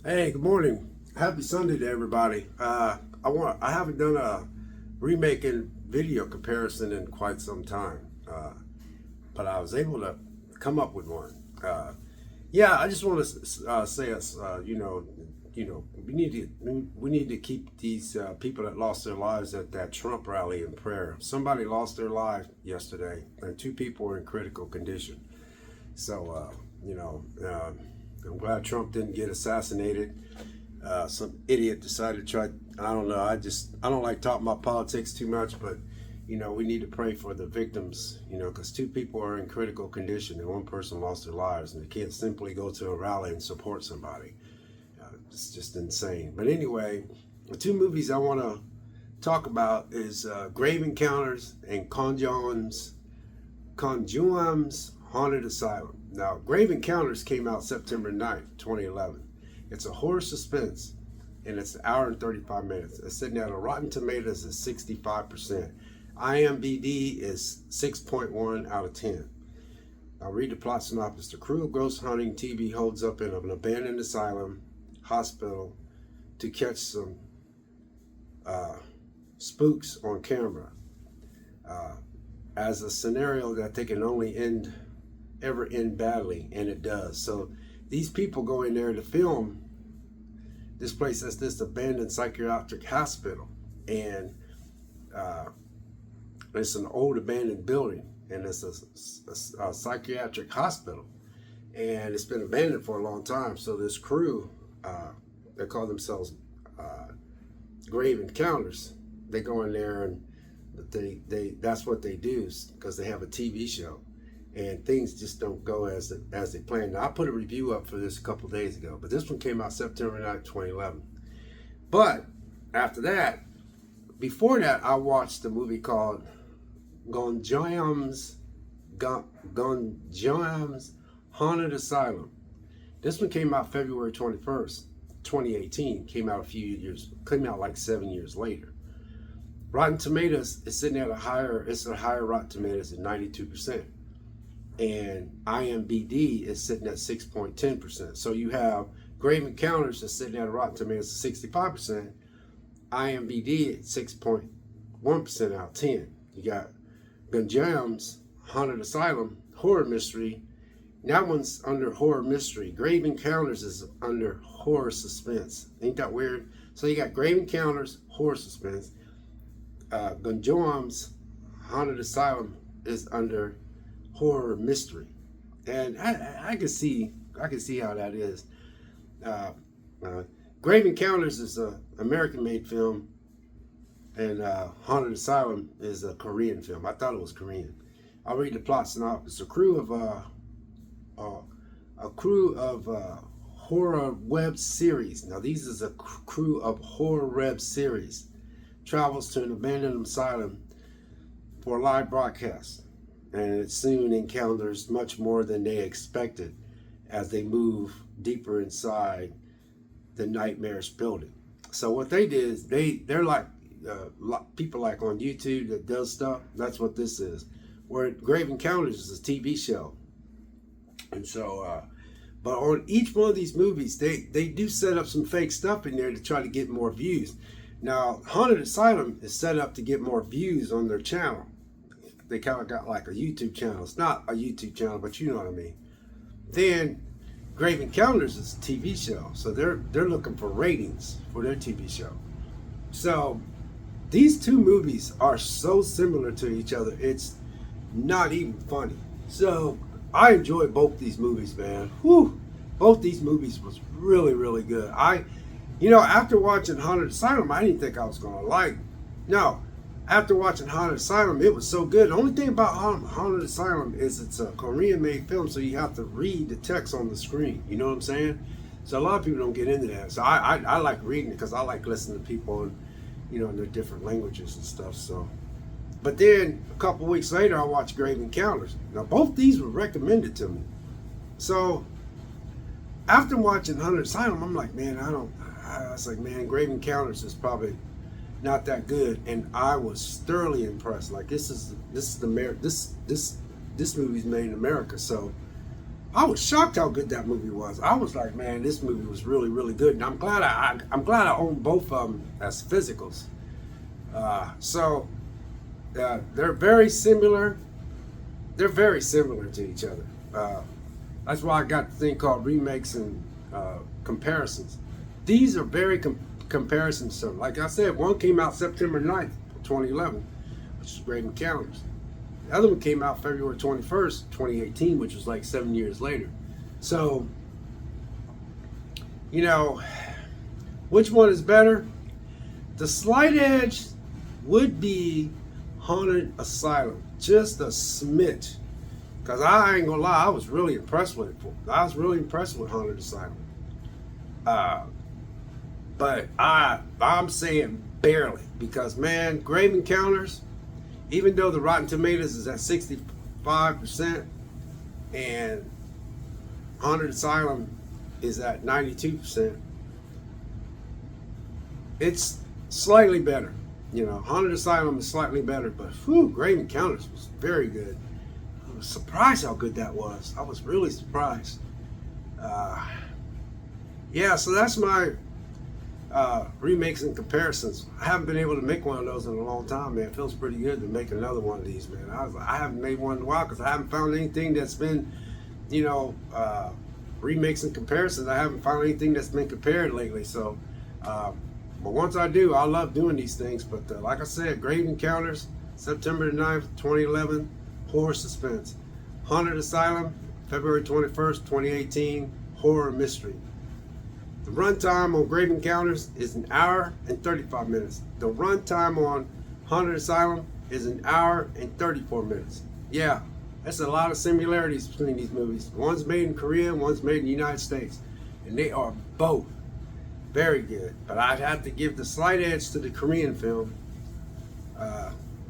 Hey, good morning. Happy Sunday to everybody. I haven't done a remake and video comparison in quite some time, but I was able to come up with one. Yeah, I just want to say us, we need to keep these people that lost their lives at that Trump rally in prayer. Somebody lost their life yesterday, and two people were in critical condition. So, I'm glad Trump didn't get assassinated. Some idiot decided to try. I don't know. I don't like talking about politics too much, but we need to pray for the victims. Because two people are in critical condition and one person lost their lives, and they can't simply go to a rally and support somebody. It's just insane. But anyway, the two movies I want to talk about is Grave Encounters and Conjuam's Haunted Asylum. Now, Grave Encounters came out September 9th, 2011. It's a horror suspense, and it's an hour and 35 minutes. It's sitting at a Rotten Tomatoes at 65%. IMDb is 6.1 out of 10. I'll read the plot synopsis. The crew of ghost hunting TV holds up in an abandoned asylum hospital to catch some spooks on camera. As a scenario that they can only ever end badly, and it does. So these people go in there to film this place as this abandoned psychiatric hospital, and it's an old abandoned building, and it's a psychiatric hospital, and it's been abandoned for a long time. So this crew, they call themselves Grave Encounters. They go in there and they that's what they do, because they have a TV show, and things just don't go as they planned. Now, I put a review up for this a couple days ago, but this one came out September 9th, 2011. But after that, before that, I watched a movie called Gonjiam's Haunted Asylum. This one came out February 21st, 2018. Came out like 7 years later. Rotten Tomatoes is sitting at a higher Rotten Tomatoes at 92%. And IMDb is sitting at 6.10%. So you have Grave Encounters is sitting at a Rotten Tomatoes of 65%. IMDb at 6.1% out of 10. You got Gonjiam's Haunted Asylum horror mystery. That one's under horror mystery. Grave Encounters is under horror suspense. Ain't that weird? So you got Grave Encounters, horror suspense. Gonjiam's Haunted Asylum is under horror mystery, and I can see how that is. Grave Encounters is a American-made film, and Haunted Asylum is a Korean film. I thought it was Korean. I'll read the plot synopsis. A crew of horror web series. Now, these is a crew of horror web series travels to an abandoned asylum for a live broadcast, and it soon encounters much more than they expected as they move deeper inside the nightmarish building. So what they did is they're like people like on YouTube that does stuff. That's what this is. Where Grave Encounters is a TV show, and so but on each one of these movies, they do set up some fake stuff in there to try to get more views. Now, Haunted Asylum is set up to get more views on their channel. They kind of got like a YouTube channel. It's not a YouTube channel, but you know what I mean. Then Grave Encounters is a TV show, so they're looking for ratings for their TV show. So these two movies are so similar to each other, it's not even funny. So I enjoyed both these movies, man. Whew. Both these movies was really, really good. After watching Haunted Asylum, I didn't think I was going to like. No, after watching Haunted Asylum, it was so good. The only thing about Haunted Asylum is it's a Korean-made film, so you have to read the text on the screen. You know what I'm saying? So a lot of people don't get into that. So I like reading it because I like listening to people in their different languages and stuff. So, but then a couple weeks later, I watched Grave Encounters. Now, both these were recommended to me. So after watching Haunted Asylum, I'm like, man, I was like, man, Grave Encounters is probably not that good, and I was thoroughly impressed. Like this movie's made in America, so I was shocked how good that movie was. I was like, man, this movie was really, really good, and I'm glad I own both of them as physicals. They're very similar. They're very similar to each other. That's why I got the thing called remakes and comparisons. These are very comparisons. So, like I said, one came out September 9th, 2011, which is Great Encounters. The other one came out February 21st, 2018, which was like 7 years later. So, you know, which one is better? The slight edge would be Haunted Asylum, just a smidge. Because I ain't gonna lie, I was really impressed with it. I was really impressed with Haunted Asylum. But I'm saying barely. Because, man, Grave Encounters, even though the Rotten Tomatoes is at 65% and Haunted Asylum is at 92%, it's slightly better. You know, Haunted Asylum is slightly better, but whew, Grave Encounters was very good. I was surprised how good that was. I was really surprised. Yeah, so that's my remakes and comparisons. I haven't been able to make one of those in a long time, man. It feels pretty good to make another one of these, man. I haven't made one in a while because I haven't found anything that's been, you know, remakes and comparisons. I haven't found anything that's been compared lately. So, but once I do, I love doing these things. But like I said, Grave Encounters, September 9th, 2011, horror suspense. Haunted Asylum, February 21st, 2018, horror mystery. The runtime on Grave Encounters is 1 hour and 35 minutes. The runtime on Haunted Asylum is 1 hour and 34 minutes. Yeah, that's a lot of similarities between these movies. One's made in Korea, one's made in the United States. And they are both very good. But I'd have to give the slight edge to the Korean film.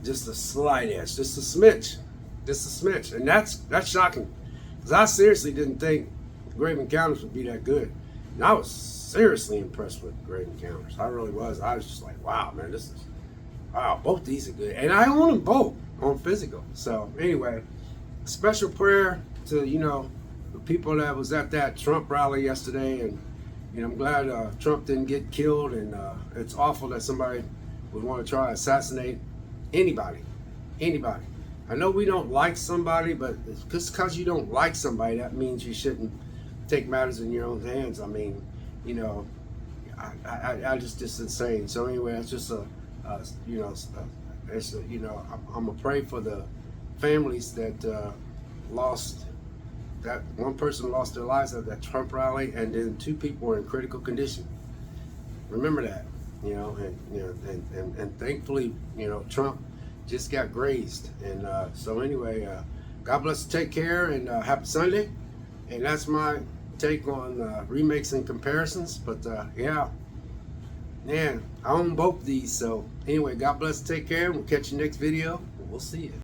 Just a slight edge, just a smidge. Just a smidge. And that's shocking. Because I seriously didn't think Grave Encounters would be that good. And I was seriously impressed with Grave Encounters. I really was. I was just like, wow, man, wow, both these are good. And I own them both on physical. So anyway, special prayer to, you know, the people that was at that Trump rally yesterday. And I'm glad Trump didn't get killed. And it's awful that somebody would want to try to assassinate anybody. I know we don't like somebody, but just because you don't like somebody, that means you shouldn't take matters in your own hands. I mean, you know, I just insane. So anyway, it's just you know, you know, I'm gonna pray for the families that lost. That one person lost their lives at that Trump rally, and then 2 people were in critical condition. Remember that, you know, and thankfully, you know, Trump just got grazed. And so anyway, God bless, take care, and happy Sunday. And that's my take on remakes and comparisons. But yeah, man, I own both these. So anyway, God bless, take care, and we'll catch you next video. We'll see you.